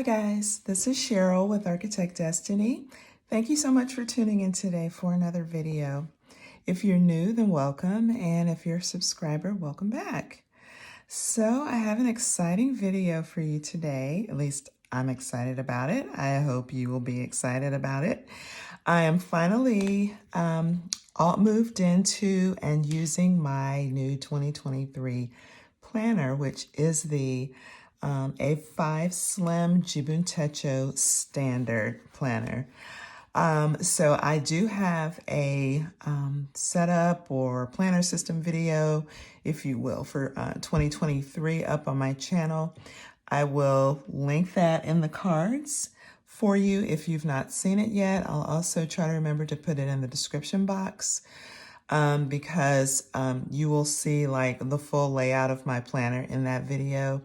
guys, this is Cheryl with Architect Destiny. Thank you so much for tuning in today for another video. If you're new, then welcome, and if you're a subscriber, welcome back. So I have an exciting video for you today. At least I'm excited about it. I hope you will be excited about it. I am finally all moved into and using my new 2023 planner, which is the A5 Slim Jibun Techo Standard Planner. So I do have a setup or planner system video, if you will, for 2023 up on my channel. I will link that in the cards for you if you've not seen it yet. I'll also try to remember to put it in the description box because you will see like the full layout of my planner in that video.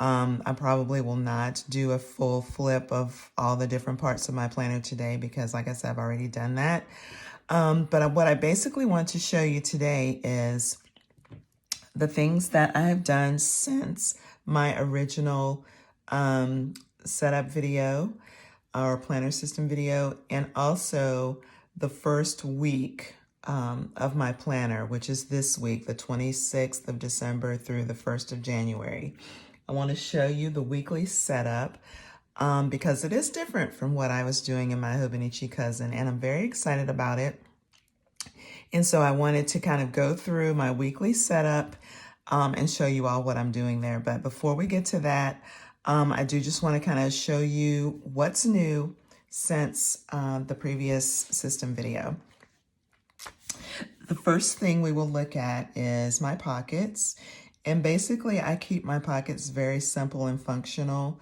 I probably will not do a full flip of all the different parts of my planner today because, like I said, I've already done that. But what I basically want to show you today is the things that I have done since my original setup video or planner system video, and also the first week of my planner, which is this week, the 26th of December through the 1st of January. I want to show you the weekly setup because it is different from what I was doing in my Hobonichi Cousin, and I'm very excited about it. And so I wanted to kind of go through my weekly setup and show you all what I'm doing there. But before we get to that, I do just want to kind of show you what's new since the previous system video. The first thing we will look at is my pockets. And basically, I keep my pockets very simple and functional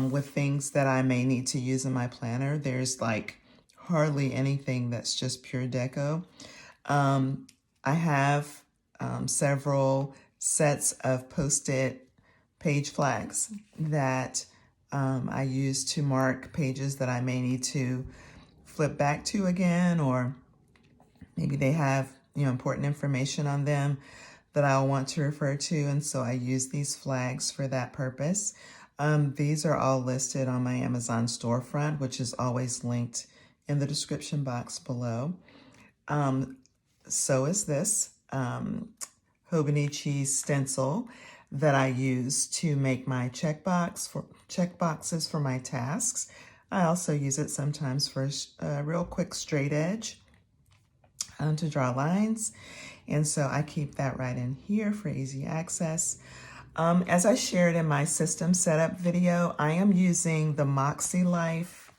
with things that I may need to use in my planner. There's like hardly anything that's just pure deco. I have several sets of Post-it page flags that I use to mark pages that I may need to flip back to again, or maybe they have, important information on them that I'll want to refer to, and so I use these flags for that purpose. These are all listed on my Amazon storefront, which is always linked in the description box below. So is this Hobonichi stencil that I use to make my checkboxes for my tasks. I also use it sometimes for a real quick straight edge to draw lines. And so I keep that right in here for easy access. As I shared in my system setup video, I am using the Moxie Life.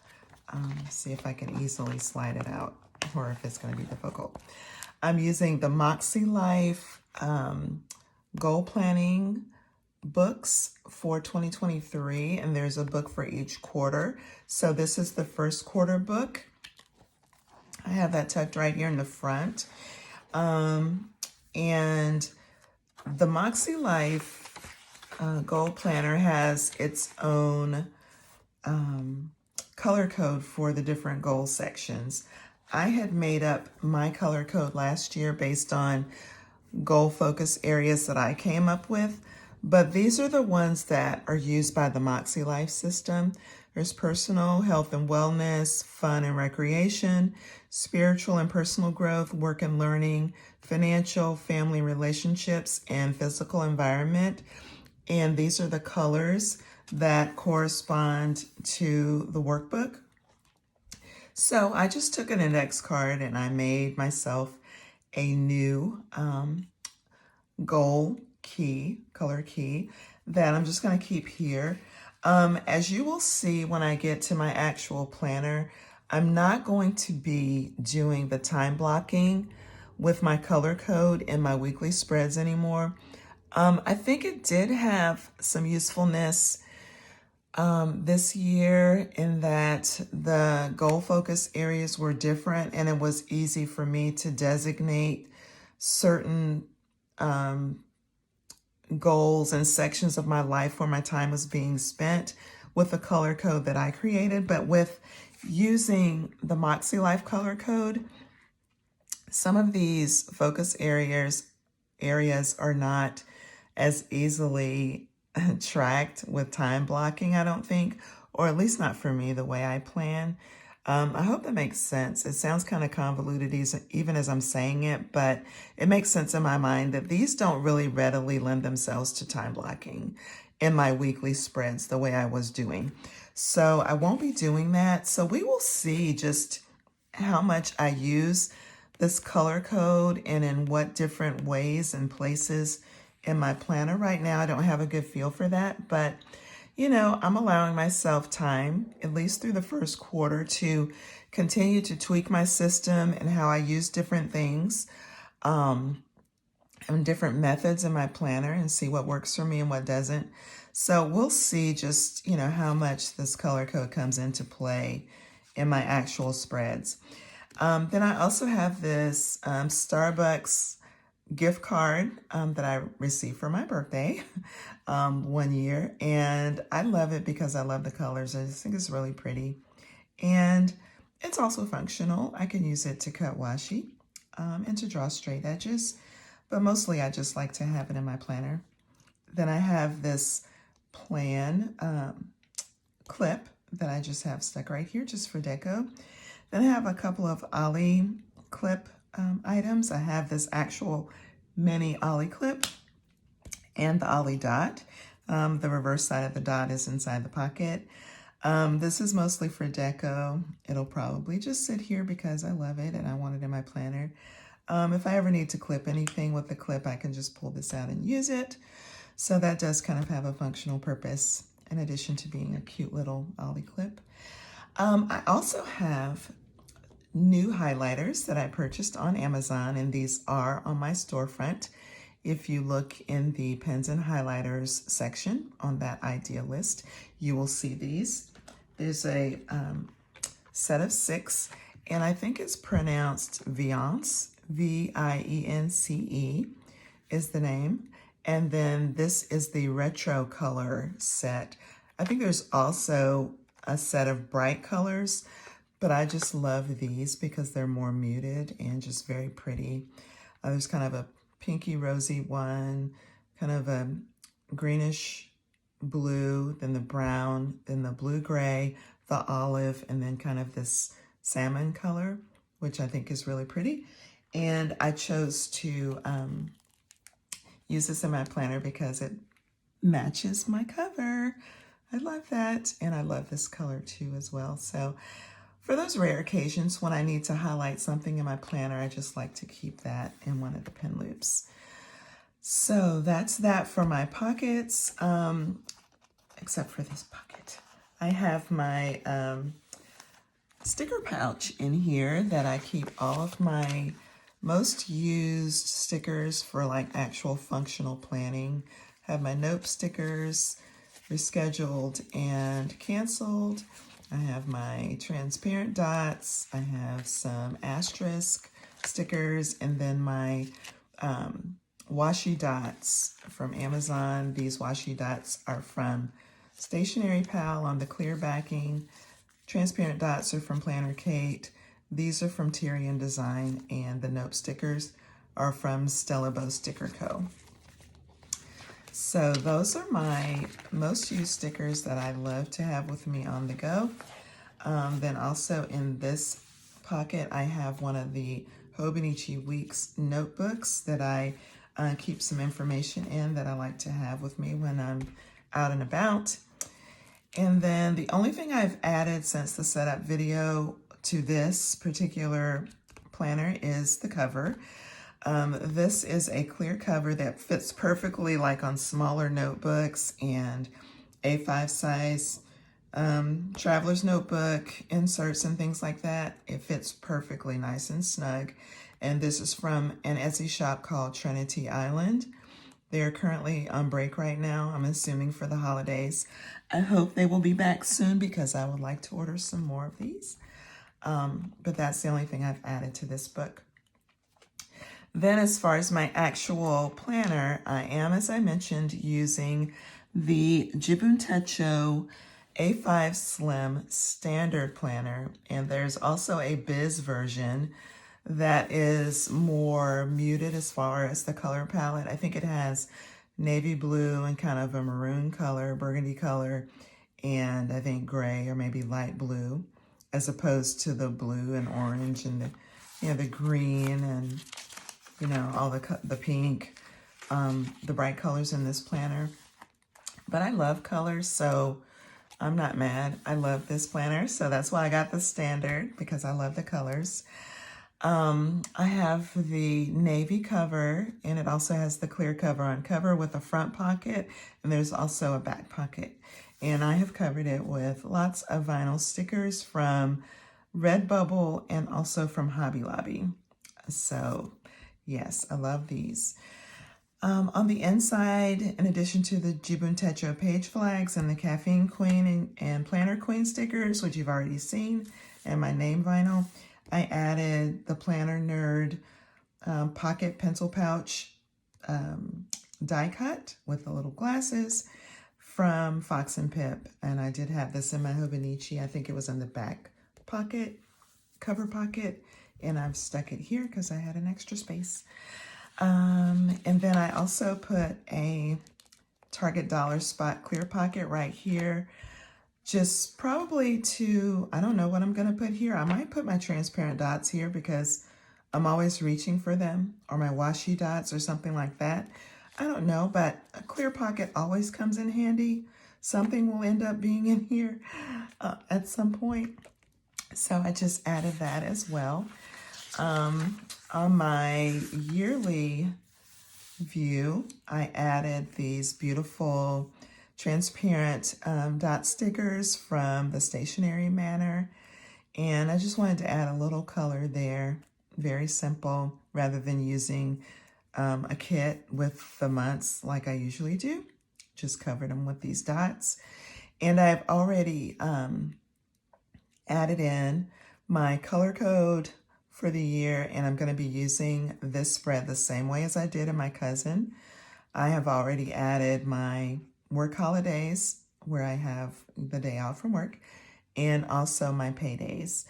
Let's see if I can easily slide it out or if it's going to be difficult. I'm using the Moxie Life goal planning books for 2023, and there's a book for each quarter. So this is the first quarter book. I have that tucked right here in the front. And the Moxie Life Goal Planner has its own color code for the different goal sections. I had made up my color code last year based on goal focus areas that I came up with, but these are the ones that are used by the Moxie Life system. There's personal, health and wellness, fun and recreation, spiritual and personal growth, work and learning, financial, family relationships, and physical environment. And these are the colors that correspond to the workbook. So I just took an index card and I made myself a new goal key, color key, that I'm just going to keep here. As you will see when I get to my actual planner, I'm not going to be doing the time blocking with my color code in my weekly spreads anymore. I think it did have some usefulness this year in that the goal focus areas were different, and it was easy for me to designate certain goals and sections of my life where my time was being spent with the color code that I created. But with using the Moxie Life color code, some of these focus areas are not as easily tracked with time blocking, I don't think, or at least not for me, the way I plan. I hope that makes sense. It sounds kind of convoluted even as I'm saying it, but it makes sense in my mind that these don't really readily lend themselves to time blocking in my weekly spreads the way I was doing. So I won't be doing that. So we will see just how much I use this color code and in what different ways and places in my planner. Right now, I don't have a good feel for that, but you know, I'm allowing myself time, at least through the first quarter, to continue to tweak my system and how I use different things and different methods in my planner and see what works for me and what doesn't. So we'll see just, you know, how much this color code comes into play in my actual spreads. Then I also have this Starbucks gift card that I received for my birthday one year, and I love it because I love the colors. I just think it's really pretty, and it's also functional. I can use it to cut washi and to draw straight edges, but mostly I just like to have it in my planner. Then I have this plan clip that I just have stuck right here just for deco. Then I have a couple of ollie clip items. I have this actual mini ollie clip and the ollie dot. The reverse side of the dot is inside the pocket. This is mostly for deco. It'll probably just sit here because I love it and I want it in my planner. If I ever need to clip anything with the clip, I can just pull this out and use it. So that does kind of have a functional purpose in addition to being a cute little ollie clip. I also have new highlighters that I purchased on Amazon, and these are on my storefront. If you look in the pens and highlighters section on that idea list, you will see these. There's a set of 6, and I think it's pronounced Vience, V-I-E-N-C-E is the name. And then this is the retro color set. I think there's also a set of bright colors, but I just love these because they're more muted and just very pretty. There's kind of a pinky rosy one, kind of a greenish blue, then the brown, then the blue gray, the olive, and then kind of this salmon color, which I think is really pretty. And I chose to use this in my planner because it matches my cover. I love that. And I love this color too as well. So for those rare occasions when I need to highlight something in my planner, I just like to keep that in one of the pen loops. So that's that for my pockets, except for this pocket. I have my sticker pouch in here that I keep all of my most used stickers for like actual functional planning. I have my nope stickers, rescheduled and canceled. I have my transparent dots. I have some asterisk stickers, and then my washi dots from Amazon. These washi dots are from Stationery Pal on the clear backing. Transparent dots are from Planner Kate. These are from Tyrian Design, and the note stickers are from Stella Bow Sticker Co. So those are my most used stickers that I love to have with me on the go. Then also in this pocket, I have one of the Hobonichi Weeks notebooks that I keep some information in that I like to have with me when I'm out and about. And then the only thing I've added since the setup video to this particular planner is the cover. This is a clear cover that fits perfectly like on smaller notebooks and A5 size traveler's notebook inserts and things like that. It fits perfectly nice and snug. And this is from an Etsy shop called Trinity Island. They're currently on break right now, I'm assuming for the holidays. I hope they will be back soon because I would like to order some more of these. But that's the only thing I've added to this book. Then as far as my actual planner, I am, as I mentioned, using the Jibun Techo A5 Slim Standard Planner. And there's also a Biz version that is more muted as far as the color palette. I think it has navy blue and kind of a maroon color, burgundy color, and I think gray or maybe light blue, as opposed to the blue and orange and the green and all the pink, the bright colors in this planner. But I love colors, so I'm not mad. I love this planner, so that's why I got the standard, because I love the colors. I have the navy cover, and it also has the clear cover on cover with a front pocket, and there's also a back pocket. And I have covered it with lots of vinyl stickers from Redbubble and also from Hobby Lobby. So yes, I love these. On the inside, in addition to the Jibun Techo page flags and the Caffeine Queen and Planner Queen stickers, which you've already seen, and my name vinyl, I added the Planner Nerd pocket pencil pouch die cut with the little glasses from Fox and Pip. And I did have this in my Hobonichi. I think it was in the back pocket, cover pocket, and I've stuck it here because I had an extra space. And then I also put a Target Dollar Spot clear pocket right here, just probably to, I don't know what I'm going to put here. I might put my transparent dots here because I'm always reaching for them, or my washi dots or something like that. I don't know, but a clear pocket always comes in handy. Something will end up being in here at some point. So I just added that as well. On my yearly view, I added these beautiful transparent dot stickers from the Stationery Manor, and I just wanted to add a little color there. Very simple, rather than using a kit with the months like I usually do. Just covered them with these dots. And I've already added in my color code for the year, and I'm going to be using this spread the same way as I did in my cousin. I have already added my work holidays, where I have the day off from work, and also my paydays.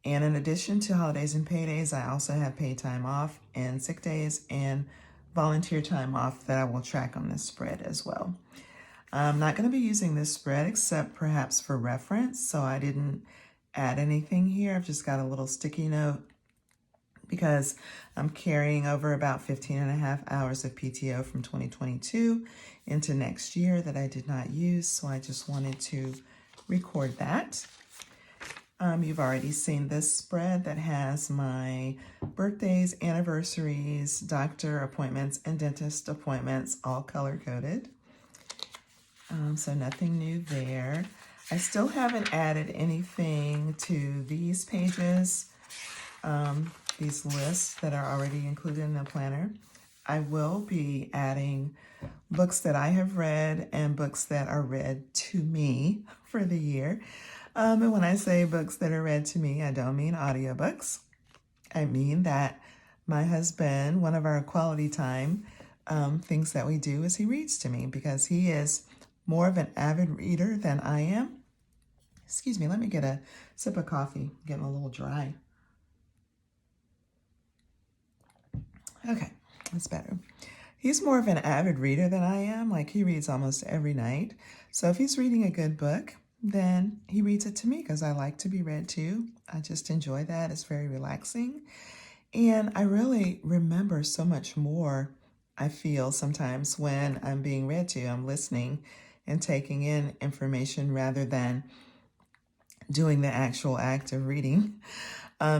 And in addition to holidays and paydays, I also have paid time off and sick days and volunteer time off that I will track on this spread as well. I'm not going to be using this spread except perhaps for reference, so I didn't add anything here. I've just got a little sticky note because I'm carrying over about 15 and a half hours of PTO from 2022 into next year that I did not use, so I just wanted to record that. You've already seen this spread that has my birthdays, anniversaries, doctor appointments, and dentist appointments all color-coded. So nothing new there. I still haven't added anything to these pages, these lists that are already included in the planner. I will be adding books that I have read and books that are read to me for the year. And when I say books that are read to me, I don't mean audiobooks. I mean that my husband, one of our quality time things that we do is he reads to me, because he is more of an avid reader than I am. Excuse me, let me get a sip of coffee. I'm getting a little dry. Okay, that's better. He's more of an avid reader than I am. Like, he reads almost every night. So if he's reading a good book, then he reads it to me because I like to be read to. I just enjoy that. It's very relaxing. And I really remember so much more, I feel, sometimes when I'm being read to. I'm listening and taking in information rather than doing the actual act of reading.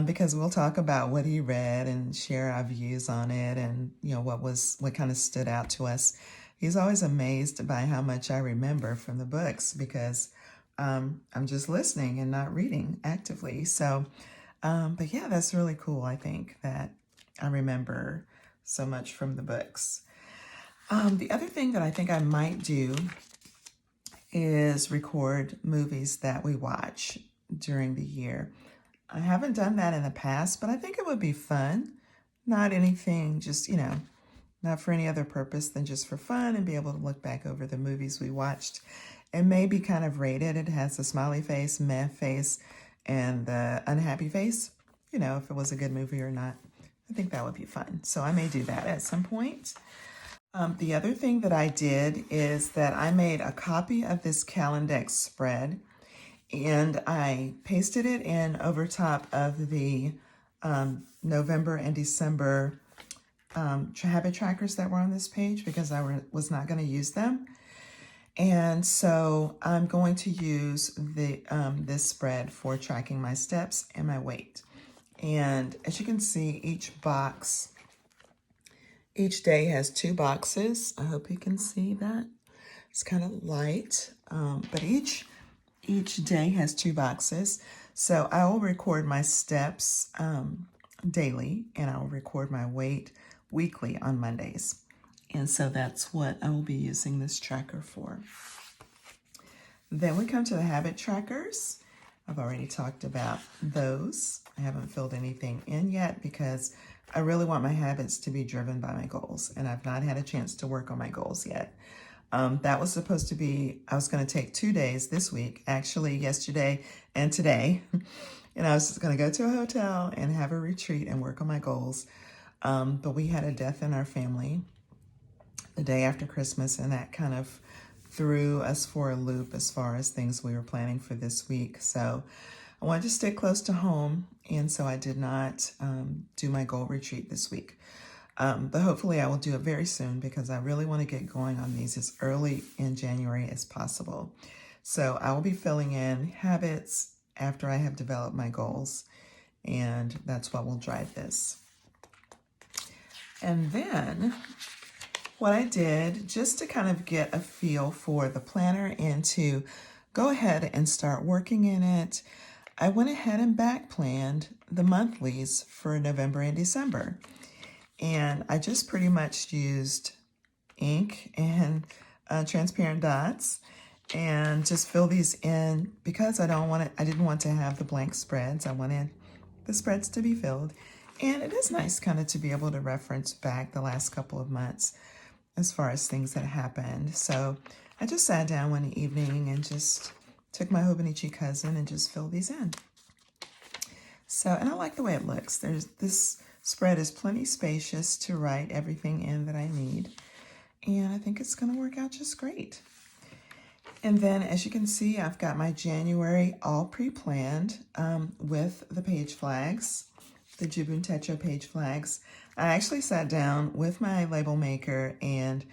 Because we'll talk about what he read and share our views on it, and what kind of stood out to us. He's always amazed by how much I remember from the books, because I'm just listening and not reading actively. So, but yeah, that's really cool. I think that I remember so much from the books. The other thing that I think I might do is record movies that we watch during the year. I haven't done that in the past, but I think it would be fun. Not anything, just, not for any other purpose than just for fun, and be able to look back over the movies we watched and maybe kind of rate it. It has the smiley face, meh face, and the unhappy face, if it was a good movie or not. I think that would be fun. So I may do that at some point. The other thing that I did is that I made a copy of this Calendex spread and I pasted it in over top of the November and December habit trackers that were on this page because I was not going to use them. And so I'm going to use this spread for tracking my steps and my weight. And as you can see, each day has 2 boxes. I hope you can see that. It's kind of light, but each day has 2 boxes. So I will record my steps daily, and I will record my weight weekly on Mondays. And so that's what I will be using this tracker for. Then we come to the habit trackers. I've already talked about those. I haven't filled anything in yet because I really want my habits to be driven by my goals, and I've not had a chance to work on my goals yet. That was supposed to be, I was going to take 2 days this week, actually yesterday and today. And I was just going to go to a hotel and have a retreat and work on my goals. But we had a death in our family the day after Christmas, and that kind of threw us for a loop as far as things we were planning for this week. So I wanted to stay close to home, and so I did not do my goal retreat this week. But hopefully I will do it very soon because I really want to get going on these as early in January as possible. So I will be filling in habits after I have developed my goals, and that's what will drive this. And then what I did, just to kind of get a feel for the planner and to go ahead and start working in it, I went ahead and back planned the monthlies for November and December. And I just pretty much used ink and transparent dots and just fill these in because I didn't want to have the blank spreads. I wanted the spreads to be filled. And it is nice kind of to be able to reference back the last couple of months as far as things that happened. So I just sat down one evening and just took my Hobonichi cousin and just filled these in. So, and I like the way it looks. This spread is plenty spacious to write everything in that I need. And I think it's going to work out just great. And then as you can see, I've got my January all pre-planned with the page flags, the Jibun Techo page flags. I actually sat down with my label maker and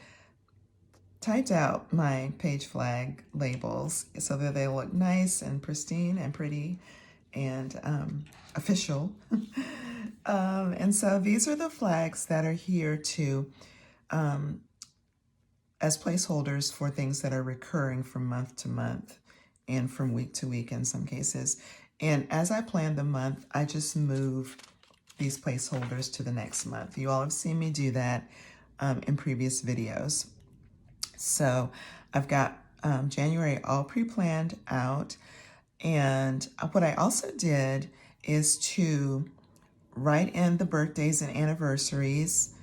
typed out my page flag labels so that they look nice and pristine and pretty and official. And so these are the flags that are here to as placeholders for things that are recurring from month to month and from week to week in some cases. And as I plan the month, I just move these placeholders to the next month. You all have seen me do that in previous videos. So I've got January all pre-planned out. And what I also did is to write in the birthdays and anniversaries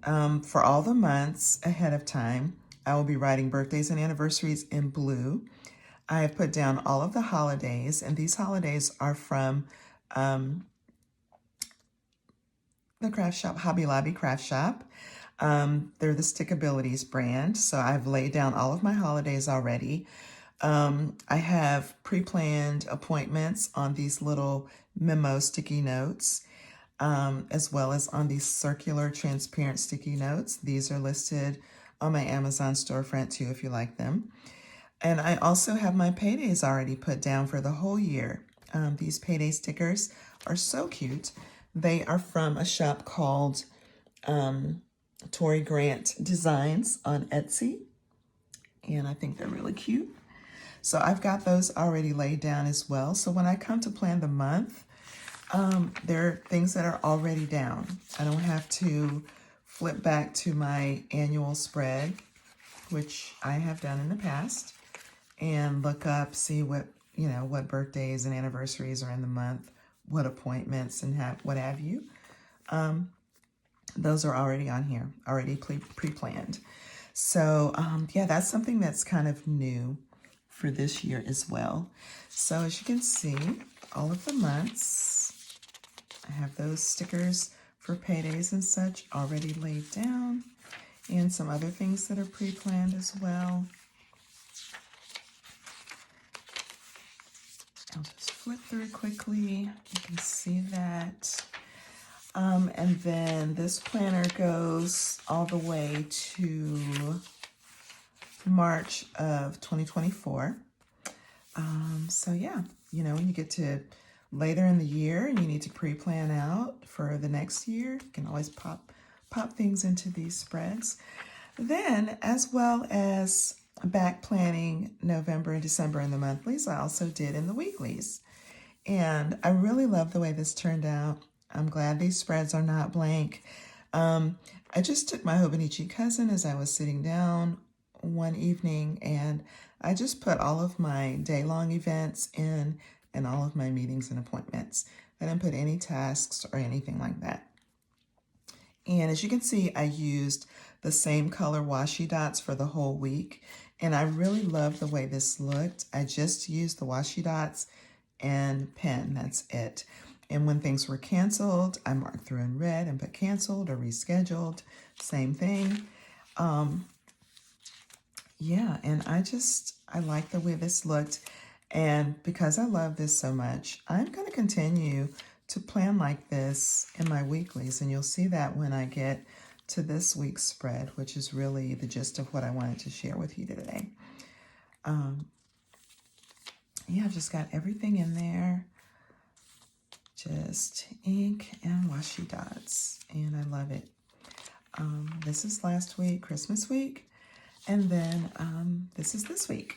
for all the months ahead of time. I will be writing birthdays and anniversaries in blue. I have put down all of the holidays, and these holidays are from the craft shop, Hobby Lobby Craft Shop. They're the Stickabilities brand, so I've laid down all of my holidays already. I have pre-planned appointments on these little memo sticky notes, as well as on these circular transparent sticky notes. These are listed on my Amazon storefront too if you like them. And I also have my paydays already put down for the whole year. These payday stickers are so cute. They are from a shop called Tori Grant Designs on Etsy. And I think they're really cute. So I've got those already laid down as well. So when I come to plan the month, there are things that are already down. I don't have to flip back to my annual spread, which I have done in the past, and look up, see what birthdays and anniversaries are in the month, what appointments and what have you. Those are already on here, already pre-planned. So yeah, that's something that's kind of new for this year as well. So as you can see, all of the months, I have those stickers for paydays and such already laid down. and some other things that are pre-planned as well. I'll just flip through quickly. You can see that. And then this planner goes all the way to March of 2024. So yeah, you know, when you get to later in the year and you need to pre-plan out for the next year, you can always pop things into these spreads. Then, as well as back planning November and December in the monthlies, I also did in the weeklies. And I really love the way this turned out. I'm glad these spreads are not blank. I just took my Hobonichi cousin as I was sitting down one evening, and I just put all of my day-long events in and all of my meetings and appointments. I didn't put any tasks or anything like that. And as you can see, I used the same color washi dots for the whole week, and I really love the way this looked. I just used the washi dots and pen, that's it. And when things were canceled, I marked through in red and put canceled or rescheduled, same thing. Yeah, and I like the way this looked. And because I love this so much, I'm going to continue to plan like this in my weeklies. And you'll see that when I get to this week's spread, which is really the gist of what I wanted to share with you today. Yeah, I've just got everything in there. Just ink and washi dots, and I love it. This is last week, Christmas week, and then this is this week.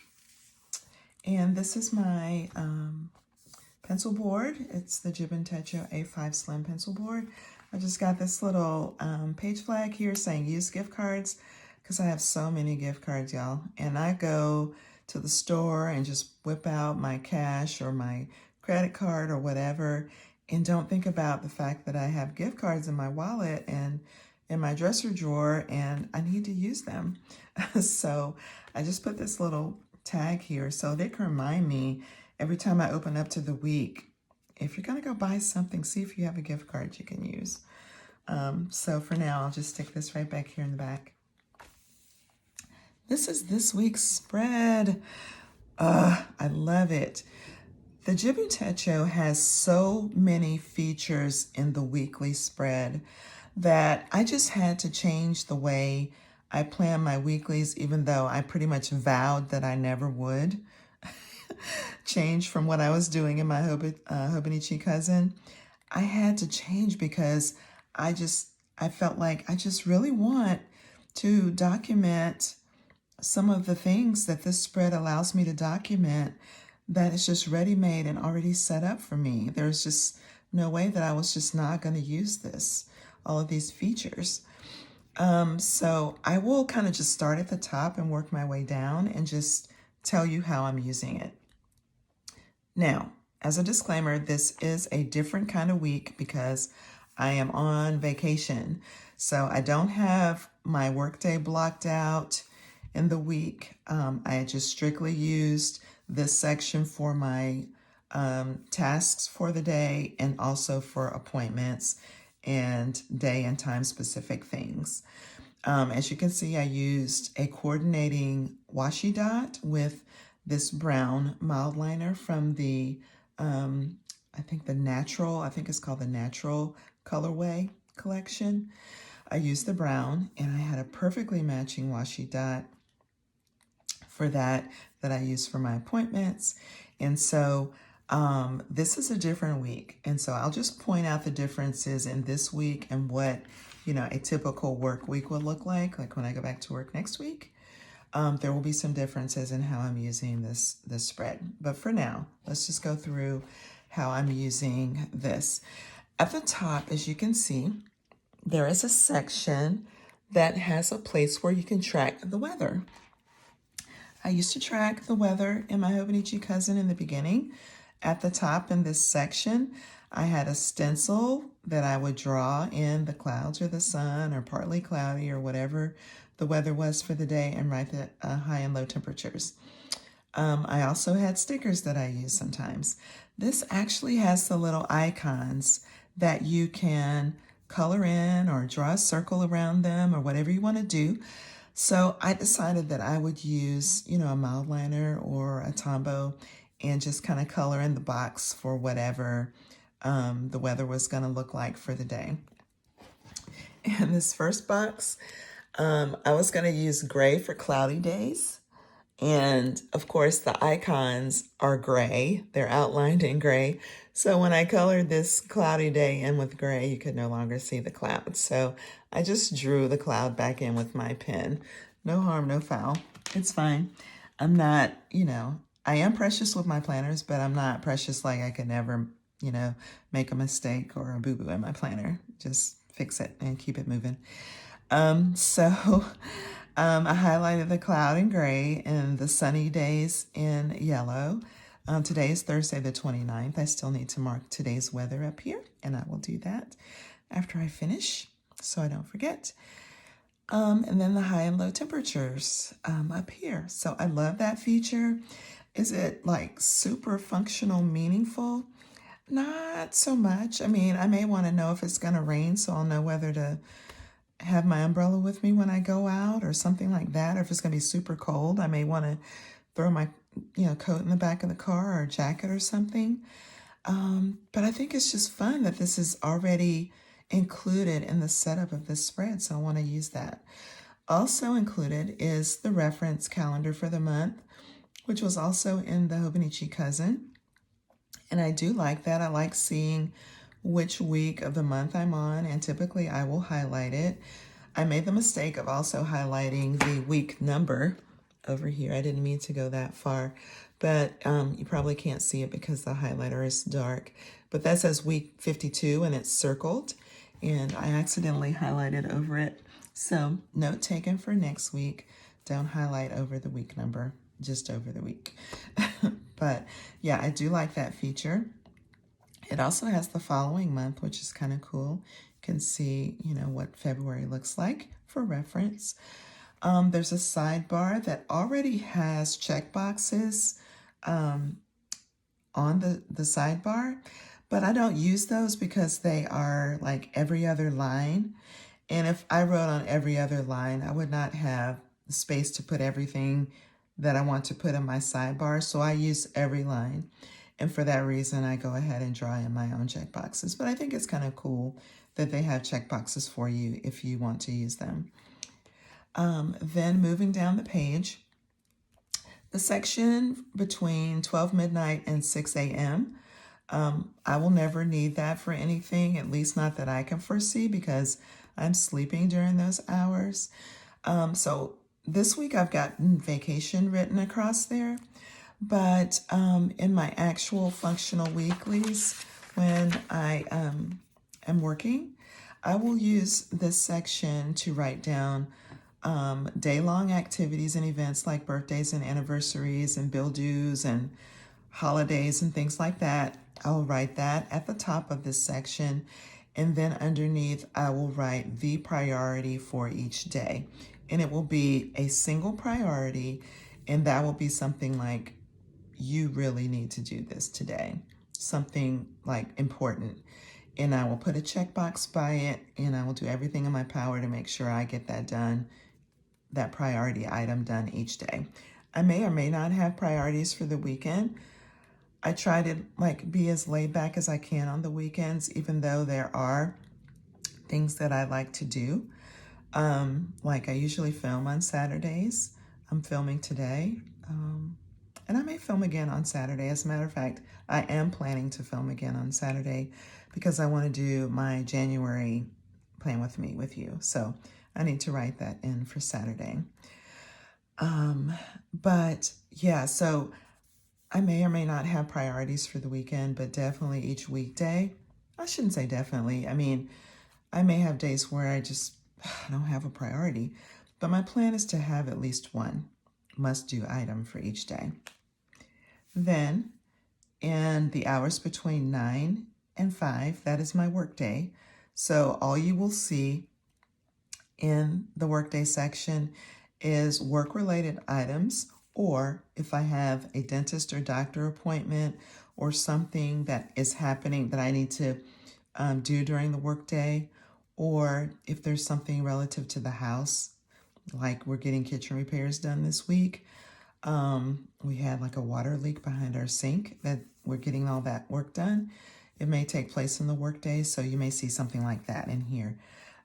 And this is my pencil board. It's the Jibun Techo A5 Slim pencil board. I just got this little page flag here saying use gift cards, because I have so many gift cards, y'all. And I go to the store and just whip out my cash or my credit card or whatever, and don't think about the fact that I have gift cards in my wallet and in my dresser drawer, and I need to use them. So I just put this little tag here so they can remind me every time I open up to the week, if you're gonna go buy something, see if you have a gift card you can use. So for now, I'll just stick this right back here in the back. This is this week's spread. I love it. The Jibun Techo has so many features in the weekly spread that I just had to change the way I plan my weeklies, even though I pretty much vowed that I never would change from what I was doing in my Hobonichi cousin. I had to change because I felt like I just really want to document some of the things that this spread allows me to document that is just ready-made and already set up for me. There's just no way that I was just not going to use this, all of these features. So I will kind of just start at the top and work my way down and just tell you how I'm using it. Now, as a disclaimer, this is a different kind of week because I am on vacation. So I don't have my workday blocked out in the week. I just strictly used this section for my tasks for the day and also for appointments and day and time specific things. As you can see, I used a coordinating washi dot with this brown mild liner from the, I think it's called the Natural Colorway collection. I used the brown, and I had a perfectly matching washi dot for that I use for my appointments. And so this is a different week. And so I'll just point out the differences in this week and what, you know, a typical work week will look like when I go back to work next week. There will be some differences in how I'm using this spread. But for now, let's just go through how I'm using this. At the top, as you can see, there is a section that has a place where you can track the weather. I used to track the weather in my Hobonichi cousin in the beginning. At the top in this section, I had a stencil that I would draw in the clouds or the sun or partly cloudy or whatever the weather was for the day and write the high and low temperatures. I also had stickers that I use sometimes. This actually has the little icons that you can color in or draw a circle around them or whatever you want to do. So I decided that I would use, a mild liner or a Tombow and just kind of color in the box for whatever the weather was going to look like for the day. And this first box, I was going to use gray for cloudy days. And of course, the icons are gray. They're outlined in gray. So when I colored this cloudy day in with gray, you could no longer see the cloud. So I just drew the cloud back in with my pen. No harm, no foul. It's fine. I'm not, I am precious with my planners, but I'm not precious like I could never, make a mistake or a boo-boo in my planner. Just fix it and keep it moving. So I highlighted the cloud in gray and the sunny days in yellow. Today is Thursday the 29th. I still need to mark today's weather up here, and I will do that after I finish so I don't forget. And then the high and low temperatures up here. So I love that feature. Is it like super functional, meaningful? Not so much. I mean, I may want to know if it's going to rain, so I'll know whether to have my umbrella with me when I go out or something like that. Or if it's going to be super cold, I may want to throw my coat in the back of the car or a jacket or something. But I think it's just fun that this is already included in the setup of this spread, so I want to use that. Also included is the reference calendar for the month, which was also in the Hobonichi Cousin. And I do like that. I like seeing which week of the month I'm on, and typically I will highlight it. I made the mistake of also highlighting the week number over here. I didn't mean to go that far, but you probably can't see it because the highlighter is dark. But that says week 52 and it's circled, and I accidentally highlighted over it. So note taken for next week, don't highlight over the week number, just over the week. But yeah, I do like that feature. It also has the following month, which is kind of cool. You can see, what February looks like for reference. There's a sidebar that already has checkboxes on the sidebar, but I don't use those because they are like every other line. And if I wrote on every other line, I would not have the space to put everything that I want to put in my sidebar. So I use every line. And for that reason, I go ahead and draw in my own checkboxes. But I think it's kind of cool that they have checkboxes for you if you want to use them. Then moving down the page, the section between 12 midnight and 6 a.m., I will never need that for anything, at least not that I can foresee, because I'm sleeping during those hours. So this week I've got vacation written across there. But in my actual functional weeklies, when I am working, I will use this section to write down day-long activities and events like birthdays and anniversaries and bill dues and holidays and things like that. I'll write that at the top of this section, and then underneath I will write the priority for each day. And it will be a single priority, and that will be something like, you really need to do this today, something like important. And I will put a checkbox by it, and I will do everything in my power to make sure I get that done, that priority item done each day. I may or may not have priorities for the weekend. I try to be as laid back as I can on the weekends, even though there are things that I like to do. I usually film on Saturdays. I'm filming today. And I may film again on Saturday. As a matter of fact, I am planning to film again on Saturday because I want to do my January Plan With Me with you. So I need to write that in for Saturday. But yeah, so I may or may not have priorities for the weekend, but definitely each weekday. I shouldn't say definitely. I mean, I may have days where I just don't have a priority, but my plan is to have at least one must-do item for each day. Then, in the hours between 9 and 5, that is my workday. So all you will see in the workday section is work-related items, or if I have a dentist or doctor appointment or something that is happening that I need to do during the workday, or if there's something relative to the house, like we're getting kitchen repairs done this week. We had like a water leak behind our sink that we're getting all that work done. It may take place in the workday, so you may see something like that in here.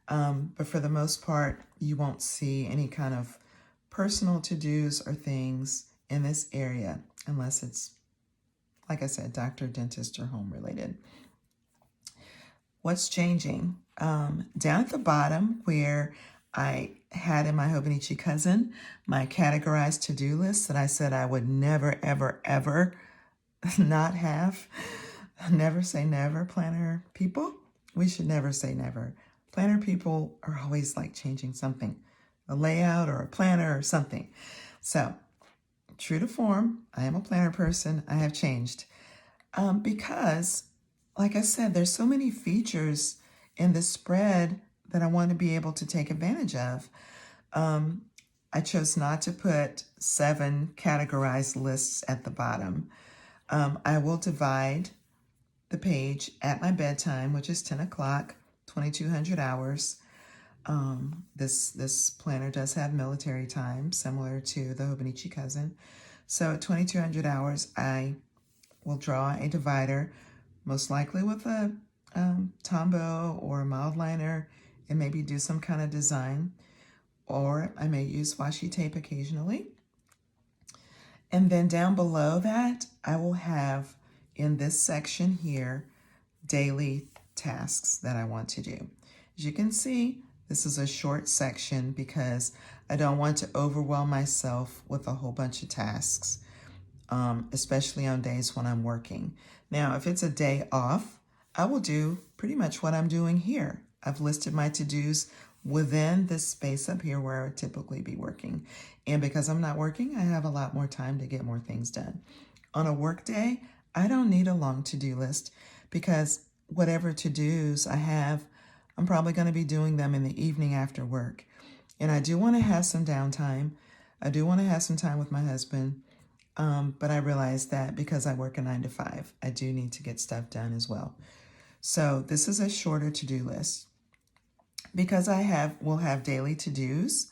But for the most part, you won't see any kind of personal to-dos or things in this area unless it's, like I said, doctor, dentist, or home related. What's changing? Down at the bottom where I had in my Hobonichi Cousin my categorized to-do list that I said I would never, ever, ever not have. Never say never, planner people. We should never say never. Planner people are always like changing something, a layout or a planner or something. So true to form, I am a planner person. I have changed because, like I said, there's so many features in the spread that I want to be able to take advantage of. I chose not to put 7 categorized lists at the bottom. I will divide the page at my bedtime, which is 10 o'clock, 2200 hours. This planner does have military time, similar to the Hobonichi Cousin. So at 2200 hours, I will draw a divider, most likely with a Tombow or a mild liner, and maybe do some kind of design. Or I may use washi tape occasionally. And then down below that, I will have in this section here, daily tasks that I want to do. As you can see, this is a short section because I don't want to overwhelm myself with a whole bunch of tasks, especially on days when I'm working. Now, if it's a day off, I will do pretty much what I'm doing here. I've listed my to-dos within this space up here where I would typically be working. And because I'm not working, I have a lot more time to get more things done. On a work day, I don't need a long to-do list because whatever to-dos I have, I'm probably going to be doing them in the evening after work. And I do want to have some downtime. I do want to have some time with my husband. But I realize that because I work a 9 to 5, I do need to get stuff done as well. So this is a shorter to-do list. Because will have daily to-dos,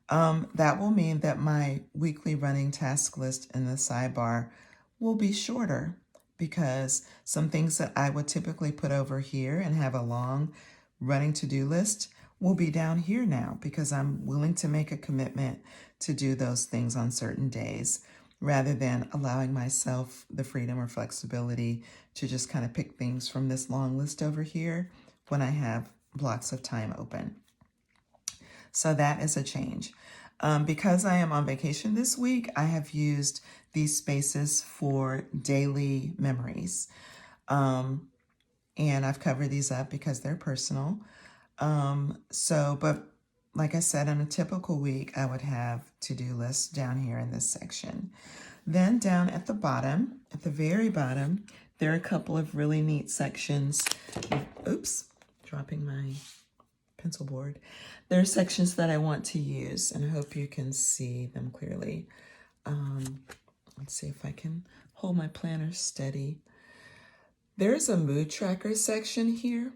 that will mean that my weekly running task list in the sidebar will be shorter because some things that I would typically put over here and have a long running to-do list will be down here now because I'm willing to make a commitment to do those things on certain days rather than allowing myself the freedom or flexibility to just kind of pick things from this long list over here when I have blocks of time open. So that is a change. Because I am on vacation this week, I have used these spaces for daily memories. And I've covered these up because they're personal. But like I said, on a typical week, I would have to-do lists down here in this section. Then down at the bottom, at the very bottom, there are a couple of really neat sections. Oops, dropping my pencil board. There are sections that I want to use, and I hope you can see them clearly. Let's see if I can hold my planner steady. There's a mood tracker section here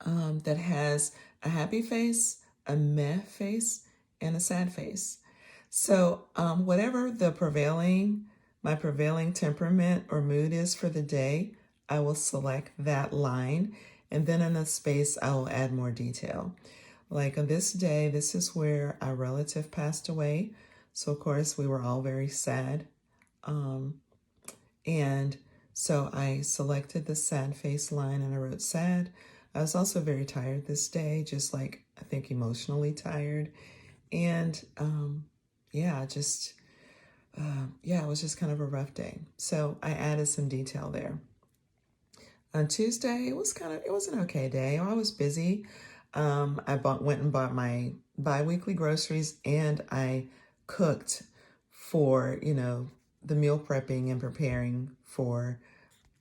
that has a happy face, a meh face, and a sad face. So whatever my prevailing temperament or mood is for the day, I will select that line, and then in the space, I will add more detail. Like on this day, this is where our relative passed away. So of course, we were all very sad. And so I selected the sad face line and I wrote sad. I was also very tired this day, just like I think emotionally tired. And it was just kind of a rough day. So I added some detail there. On Tuesday, it was an okay day. I was busy. I went and bought my bi-weekly groceries and I cooked for, the meal prepping and preparing for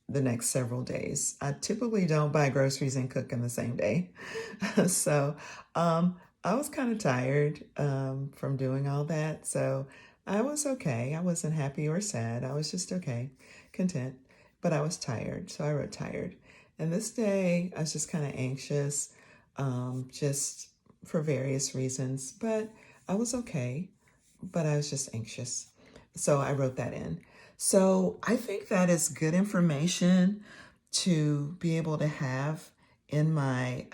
the next several days. I typically don't buy groceries and cook in the same day. So I was kind of tired from doing all that. So I was okay. I wasn't happy or sad. I was just okay, content. But I was tired, so I wrote tired. And this day, I was just kind of anxious. just for various reasons. But I was okay, but I was just anxious. So I wrote that in. So I think that is good information to be able to have in my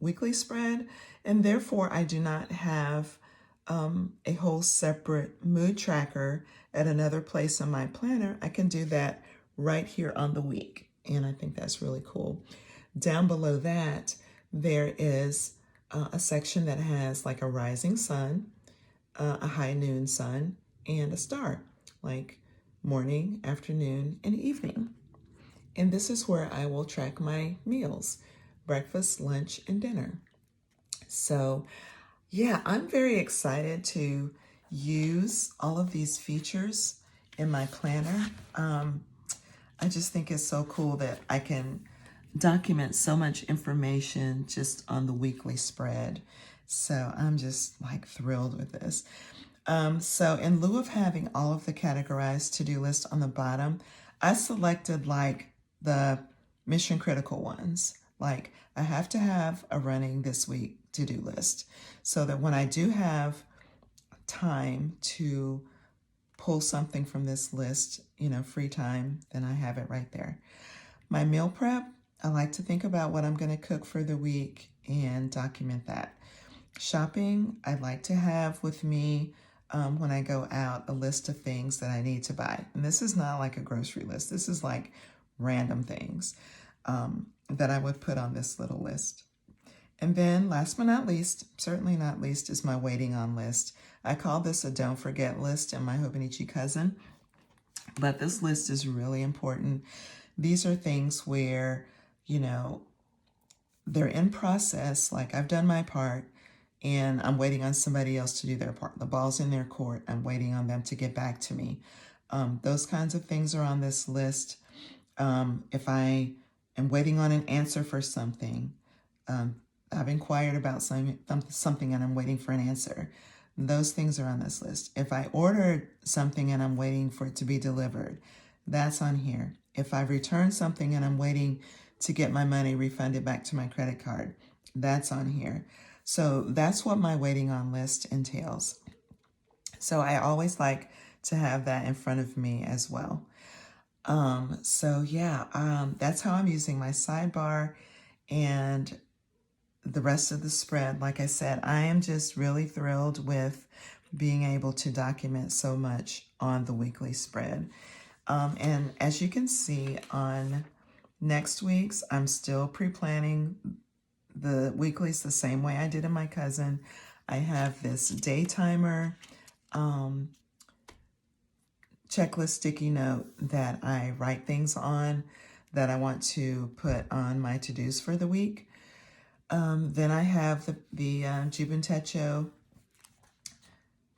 weekly spread. And therefore, I do not have a whole separate mood tracker at another place in my planner. I can do that right here on the week. And I think that's really cool. Down below that, there is a section that has like a rising sun, a high noon sun, and a star, like morning, afternoon, and evening. And this is where I will track my meals, breakfast, lunch, and dinner. So yeah, I'm very excited to use all of these features in my planner. I just think it's so cool that I can document so much information just on the weekly spread. So I'm just like thrilled with this. So in lieu of having all of the categorized to-do list on the bottom, I selected like the mission critical ones. Like I have to have a running this week to-do list so that when I do have time to pull something from this list, free time, then I have it right there. My meal prep, I like to think about what I'm going to cook for the week and document that. Shopping, I like to have with me when I go out a list of things that I need to buy. And this is not like a grocery list. This is like random things that I would put on this little list. And then last but not least, certainly not least, is my waiting on list. I call this a don't forget list in my Hobonichi cousin, but this list is really important. These are things where, they're in process, like I've done my part and I'm waiting on somebody else to do their part. The ball's in their court. I'm waiting on them to get back to me. Those kinds of things are on this list. If I am waiting on an answer for something, I've inquired about something and I'm waiting for an answer. Those things are on this list. If I ordered something and I'm waiting for it to be delivered, that's on here. If I've returned something and I'm waiting to get my money refunded back to my credit card, that's on here. So that's what my waiting on list entails. So I always like to have that in front of me as well. That's how I'm using my sidebar and the rest of the spread. Like I said, I am just really thrilled with being able to document so much on the weekly spread. And as you can see on next week's, I'm still pre-planning the weeklies the same way I did in my cousin. I have this day timer checklist sticky note that I write things on that I want to put on my to-dos for the week. Then I have the Jibun Techo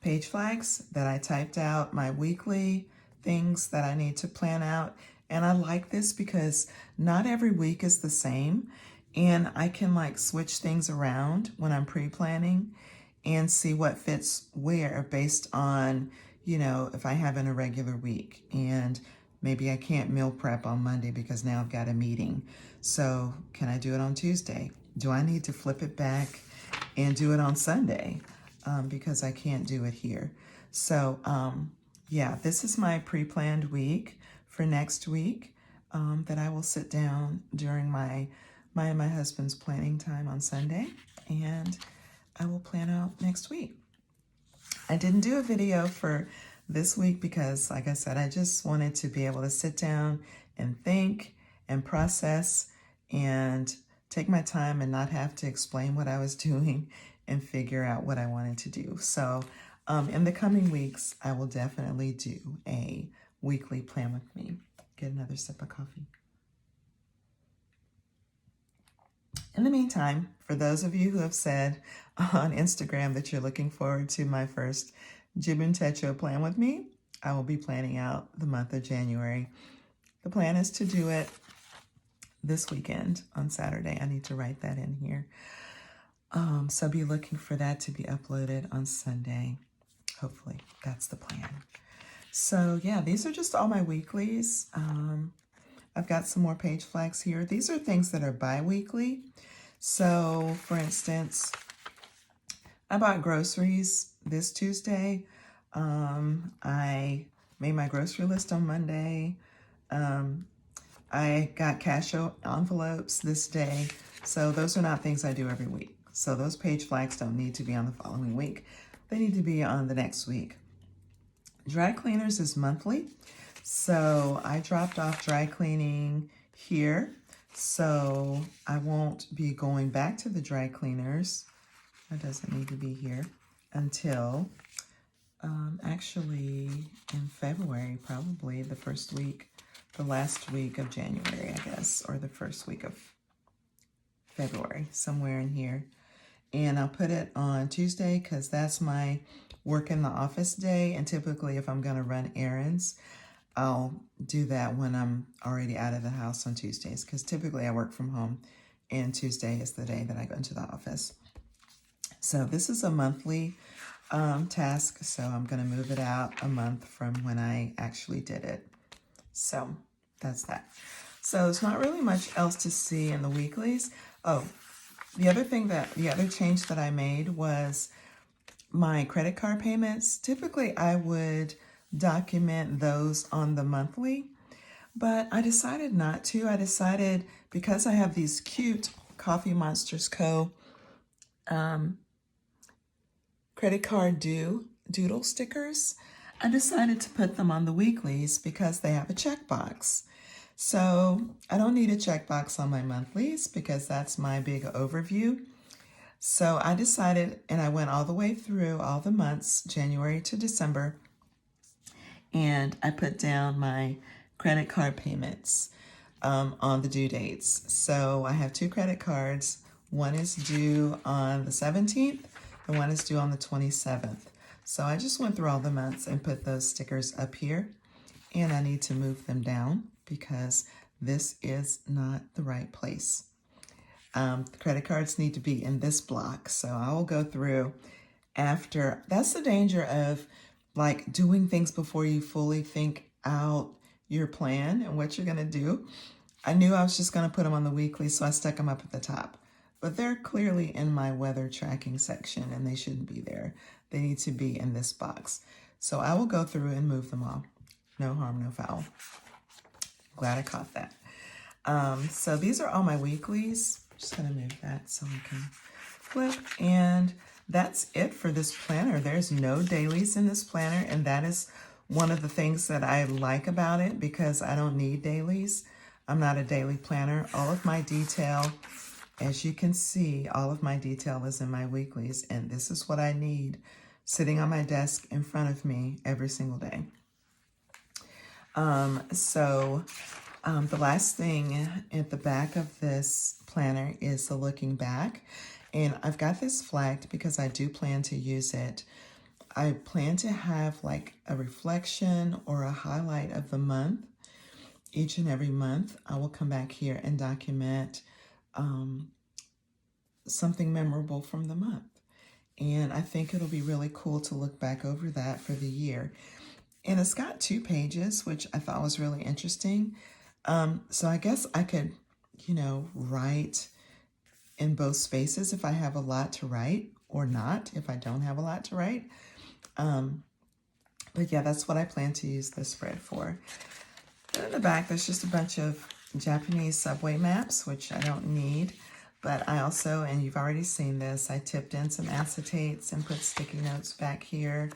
page flags that I typed out, my weekly things that I need to plan out. And I like this because not every week is the same. And I can like switch things around when I'm pre-planning and see what fits where based on, if I have an irregular week and maybe I can't meal prep on Monday because now I've got a meeting. So can I do it on Tuesday? Do I need to flip it back and do it on Sunday because I can't do it here? So this is my pre-planned week for next week that I will sit down during my and my husband's planning time on Sunday, and I will plan out next week. I didn't do a video for this week because, like I said, I just wanted to be able to sit down and think and process and take my time and not have to explain what I was doing and figure out what I wanted to do. So in the coming weeks, I will definitely do a weekly plan with me. Get another sip of coffee. In the meantime, for those of you who have said on Instagram that you're looking forward to my first Jibun Techo plan with me, I will be planning out the month of January. The plan is to do it this weekend on Saturday. I need to write that in here. So be looking for that to be uploaded on Sunday. Hopefully, that's the plan. So yeah, these are just all my weeklies. I've got some more page flags here. These are things that are bi-weekly. So, for instance, I bought groceries this Tuesday. I made my grocery list on Monday. I got cash envelopes this day. So those are not things I do every week. So those page flags don't need to be on the following week. They need to be on the next week. Dry cleaners is monthly. So I dropped off dry cleaning here. So I won't be going back to the dry cleaners. That doesn't need to be here until actually in February, probably the first week, the last week of January, I guess, or the first week of February, somewhere in here. And I'll put it on Tuesday because that's my work in the office day. And typically if I'm gonna run errands, I'll do that when I'm already out of the house on Tuesdays, because typically I work from home and Tuesday is the day that I go into the office. So this is a monthly task, so I'm going to move it out a month from when I actually did it. So that's that. So it's not really much else to see in the weeklies. Oh, the other change that I made was my credit card payments. Typically I would document those on the monthly, but I decided not to. I decided because I have these cute Coffee Monsters Co. credit card doodle stickers, I decided to put them on the weeklies because they have a checkbox. So I don't need a checkbox on my monthlies because that's my big overview. So I decided, and I went all the way through all the months, January to December, and I put down my credit card payments on the due dates. So I have 2 credit cards. One is due on the 17th, and one is due on the 27th. So I just went through all the months and put those stickers up here, and I need to move them down because this is not the right place. The credit cards need to be in this block, so I will go through after. That's the danger of like doing things before you fully think out your plan and what you're gonna do. I knew I was just gonna put them on the weekly, so I stuck them up at the top. But they're clearly in my weather tracking section and they shouldn't be there. They need to be in this box. So I will go through and move them all. No harm, no foul. Glad I caught that. So these are all my weeklies. Just gonna move that so I can flip. And that's it for this planner. There's no dailies in this planner, and that is one of the things that I like about it because I don't need dailies. I'm not a daily planner. All of my detail, as you can see, all of my detail is in my weeklies, and this is what I need sitting on my desk in front of me every single day. The last thing at the back of this planner is the looking back, and I've got this flagged because I do plan to use it. I plan to have like a reflection or a highlight of the month. Each and every month, I will come back here and document something memorable from the month. And I think it'll be really cool to look back over that for the year. And it's got 2 pages, which I thought was really interesting. So I guess I could, write in both spaces if I have a lot to write, or not if I don't have a lot to write. But yeah, that's what I plan to use this spread for. And in the back, there's just a bunch of Japanese subway maps, which I don't need. But I also, and you've already seen this, I tipped in some acetates and put sticky notes back here.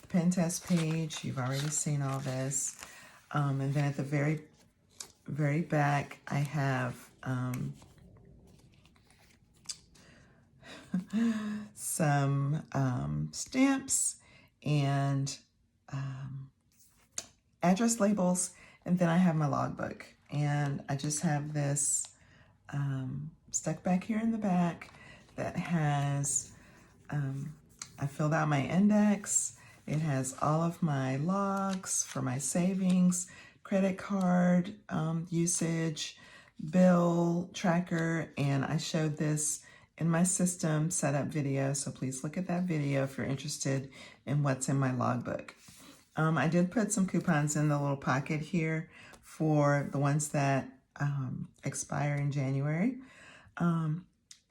The pen test page, you've already seen all this. And then at the very, very back, I have some stamps and address labels, and then I have my logbook. And I just have this stuck back here in the back that has, I filled out my index. It has all of my logs for my savings, credit card usage, bill tracker, and I showed this in my system setup video, so please look at that video if you're interested in what's in my logbook. I did put some coupons in the little pocket here for the ones that expire in January.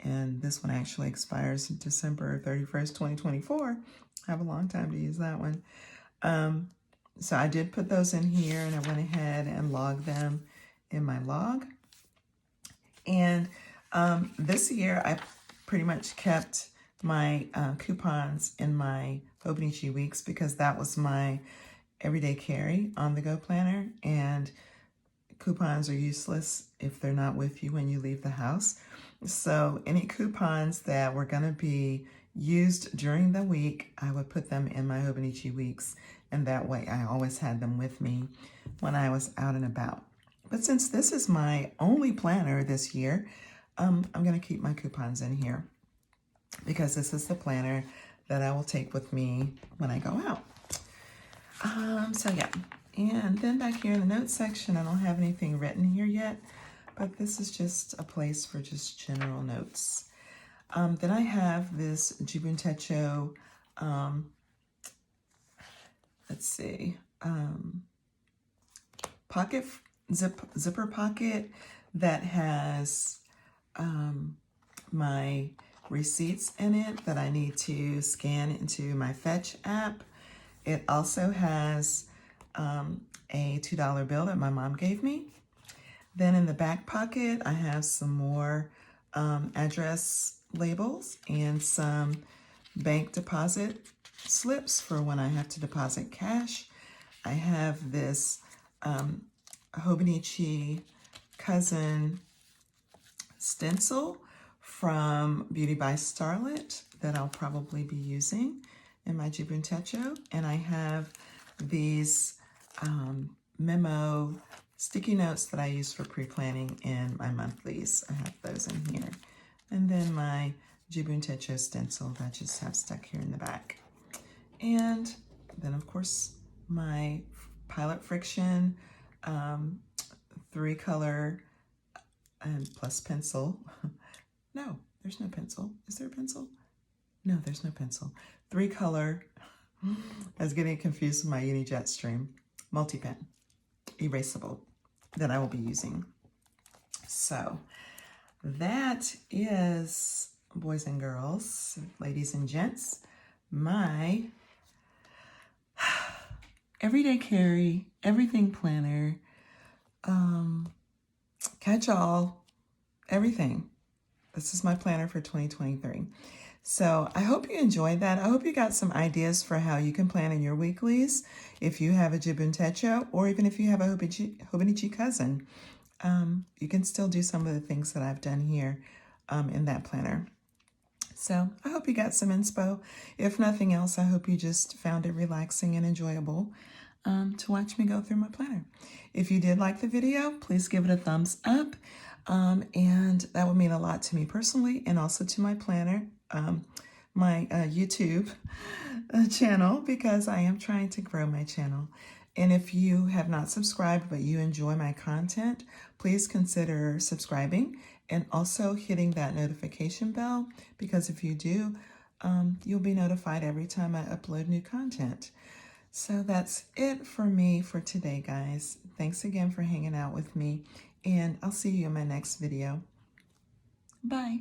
and this one actually expires December 31st, 2024. I have a long time to use that one. So I did put those in here, and I went ahead and logged them in my log. And this year I pretty much kept my coupons in my Hobonichi Weeks because that was my everyday carry on the go planner, and coupons are useless if they're not with you when you leave the house. So any coupons that were going to be used during the week, I would put them in my Hobonichi Weeks, and that way I always had them with me when I was out and about. But since this is my only planner this year, I'm going to keep my coupons in here because this is the planner that I will take with me when I go out. So yeah, and then back here in the notes section, I don't have anything written here yet, but this is just a place for just general notes. Then I have this Jibun Techo, let's see, zipper pocket that has my receipts in it that I need to scan into my Fetch app. It also has a $2 bill that my mom gave me. Then in the back pocket, I have some more address labels and some bank deposit slips for when I have to deposit cash. I have this Hobonichi Cousin stencil from Beauty by Starlet that I'll probably be using in my Jibun Techo. And I have these memo sticky notes that I use for pre-planning in my monthlies. I have those in here. And then my Jibun Techo stencil that I just have stuck here in the back. And then of course my Pilot Friction 3-color and plus pencil. No, there's no pencil. Is there a pencil? No, there's no pencil. 3-color, I was getting confused with my Uni Jetstream multi-pen, erasable, that I will be using. So that is, boys and girls, ladies and gents, my everyday carry, everything planner, catch-all, everything. This is my planner for 2023. So I hope you enjoyed that. I hope you got some ideas for how you can plan in your weeklies if you have a Jibun Techo, or even if you have a Hobonichi Cousin. You can still do some of the things that I've done here in that planner. So I hope you got some inspo. If nothing else, I hope you just found it relaxing and enjoyable to watch me go through my planner. If you did like the video, please give it a thumbs up. And that would mean a lot to me personally, and also to my planner, my YouTube channel, because I am trying to grow my channel. And if you have not subscribed but you enjoy my content, please consider subscribing and also hitting that notification bell, because if you do, you'll be notified every time I upload new content. So that's it for me for today, guys. Thanks again for hanging out with me, and I'll see you in my next video. Bye.